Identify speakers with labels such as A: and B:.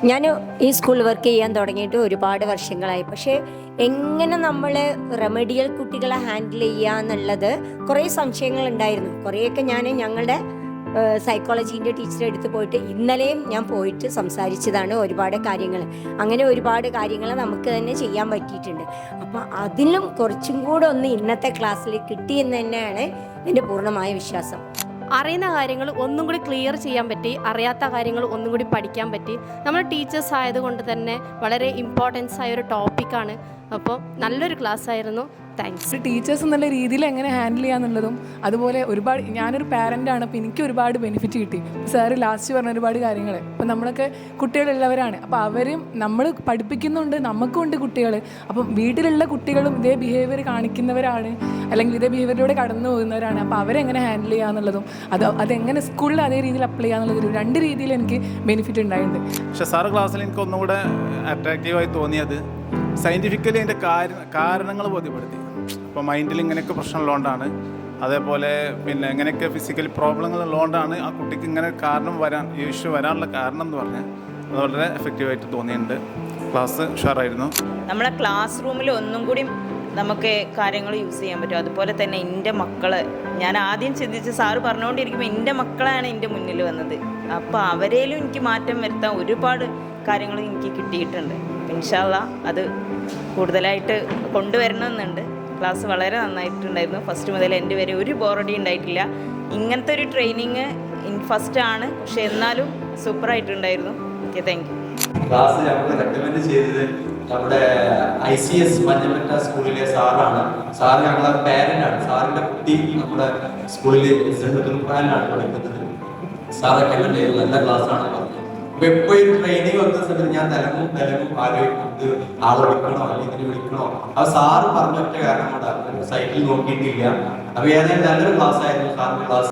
A: ഞാൻ ഈ സ്കൂളിൽ വർക്ക് ചെയ്യാൻ തുടങ്ങിയിട്ട് ഒരുപാട് വർഷങ്ങളായി. പക്ഷേ എങ്ങനെ നമ്മൾ റെമഡിയൽ കുട്ടികളെ ഹാൻഡിൽ ചെയ്യുക എന്നുള്ളത് കുറേ സംശയങ്ങളുണ്ടായിരുന്നു. കുറേയൊക്കെ ഞങ്ങളുടെ സൈക്കോളജീൻ്റെ ടീച്ചറെ അടുത്ത് പോയിട്ട് ഇന്നലെയും ഞാൻ പോയിട്ട് സംസാരിച്ചതാണ് ഒരുപാട് കാര്യങ്ങൾ. അങ്ങനെ ഒരുപാട് കാര്യങ്ങൾ നമുക്ക് തന്നെ ചെയ്യാൻ പറ്റിയിട്ടുണ്ട്. അപ്പോൾ അതിലും കുറച്ചും കൂടെ ഒന്ന് ഇന്നത്തെ ക്ലാസ്സിൽ കിട്ടിയെന്ന് തന്നെയാണ് എൻ്റെ പൂർണ്ണമായ വിശ്വാസം.
B: അറിയുന്ന കാര്യങ്ങൾ ഒന്നും കൂടി ക്ലിയർ ചെയ്യാൻ പറ്റി, അറിയാത്ത കാര്യങ്ങൾ ഒന്നും കൂടി പഠിക്കാൻ പറ്റി. നമ്മൾ ടീച്ചേഴ്സ് ആയതുകൊണ്ട് തന്നെ വളരെ ഇമ്പോർട്ടൻസ് ആയ ഒരു ടോപ്പിക്കാണ്. അപ്പോൾ നല്ലൊരു ക്ലാസ് ആയിരുന്നു. താങ്ക്സ്.
C: ടീച്ചേഴ്സ് എന്നുള്ള രീതിയിൽ എങ്ങനെ ഹാൻഡിൽ ചെയ്യാന്നുള്ളതും അതുപോലെ ഒരുപാട് ഞാനൊരു പാരൻ്റാണ്. അപ്പോൾ എനിക്ക് ഒരുപാട് ബെനിഫിറ്റ് കിട്ടി. സാറ് ലാസ്റ്റ് പറഞ്ഞ ഒരുപാട് കാര്യങ്ങൾ. അപ്പോൾ നമ്മളൊക്കെ കുട്ടികളുള്ളവരാണ്. അപ്പോൾ അവരും നമ്മൾ പഠിപ്പിക്കുന്നുണ്ട്, നമുക്കുണ്ട് കുട്ടികൾ. അപ്പം വീട്ടിലുള്ള കുട്ടികളും ഇതേ ബിഹേവിയർ കാണിക്കുന്നവരാണ്, അല്ലെങ്കിൽ ഇതേ ബിഹേവിയറിലൂടെ കടന്നു പോകുന്നവരാണ്. അപ്പോൾ അവരെങ്ങനെ ഹാൻഡിൽ ചെയ്യാന്നുള്ളതും അതെങ്ങനെ സ്കൂളിൽ അതേ രീതിയിൽ അപ്ലൈ ചെയ്യാന്നുള്ളതൊരു രണ്ട് രീതിയിൽ എനിക്ക് ബെനിഫിറ്റ് ഉണ്ടായിട്ടുണ്ട്.
D: പക്ഷേ സാറ് ക്ലാസ്സിൽ എനിക്ക് ഒന്നുകൂടെ അട്രാക്റ്റീവായി തോന്നിയത് സയൻറ്റിഫിക്കലി അതിൻ്റെ കാരണങ്ങൾ ബോധ്യപ്പെടുത്തി. അപ്പോൾ മൈൻഡിൽ ഇങ്ങനെയൊക്കെ പ്രശ്നമുള്ളതുകൊണ്ടാണ്, അതേപോലെ പിന്നെ ഇങ്ങനെയൊക്കെ ഫിസിക്കലി പ്രോബ്ലങ്ങൾ ഉള്ളതുകൊണ്ടാണ് ആ കുട്ടിക്ക് ഇങ്ങനെ ഇഷ്യൂ വരാനുള്ള കാരണം എന്ന് പറഞ്ഞാൽ അത് വളരെ എഫക്റ്റീവായിട്ട് തോന്നിയിട്ടുണ്ട്. ക്ലാസ് ഉഷാറായിരുന്നു.
E: നമ്മളെ ക്ലാസ് റൂമിൽ ഒന്നും കൂടി നമുക്ക് കാര്യങ്ങൾ യൂസ് ചെയ്യാൻ പറ്റും. അതുപോലെ തന്നെ എൻ്റെ മക്കൾ, ഞാൻ ആദ്യം ചിന്തിച്ച് സാറ് പറഞ്ഞുകൊണ്ടിരിക്കുമ്പോൾ എൻ്റെ മക്കളാണ് എൻ്റെ മുന്നിൽ വന്നത്. അപ്പോൾ അവരേലും എനിക്ക് മാറ്റം വരുത്താൻ ഒരുപാട് കാര്യങ്ങൾ എനിക്ക് കിട്ടിയിട്ടുണ്ട്. ഇൻഷാ അല്ലാഹ് അത് കൂടുതലായിട്ട് കൊണ്ടുവരണമെന്നുണ്ട്. ക്ലാസ് വളരെ നന്നായിട്ടുണ്ടായിരുന്നു. ഫസ്റ്റ് മുതൽ എൻ്റെ വരെ ഒരു ബോറടി ഉണ്ടായിട്ടില്ല. ഇങ്ങനത്തെ ഒരു ട്രെയിനിങ് ഫസ്റ്റാണ്, പക്ഷെ എന്നാലും സൂപ്പറായിട്ടുണ്ടായിരുന്നു. Okay, thank you.
F: ക്ലാസ് ഞങ്ങൾ റെക്കമെൻഡ് ചെയ്തത് നമ്മുടെ ICS മഞ്ഞമറ്റ സ്കൂളിലെ സാറാണ്. സാറ് ഞങ്ങളെ പാരൻ്റാണ്. സാറിൻ്റെ കുട്ടി നമ്മുടെ സ്കൂളിൽ ാണ് പഠിക്കുന്നത്. സാർ റെക്കമെൻഡ് ചെയ്തത് നല്ല ക്ലാസ്സാണ് പറഞ്ഞത്. അപ്പൊ എപ്പോഴും ട്രെയിനിങ് വെക്കുന്ന സമയത്ത് ഞാൻ തലമും ആലോചിക്കുന്നത് ആളെ വിളിക്കണോ അല്ലെങ്കിൽ വിളിക്കണോ. അത് സാറ് പറഞ്ഞ ഒറ്റ കാരണം കൊണ്ട് സൈറ്റിൽ നോക്കിയിട്ടില്ല. അപ്പൊ ഏതായാലും നല്ലൊരു ക്ലാസ് ആയിരുന്നു സാറിന്റെ ക്ലാസ്.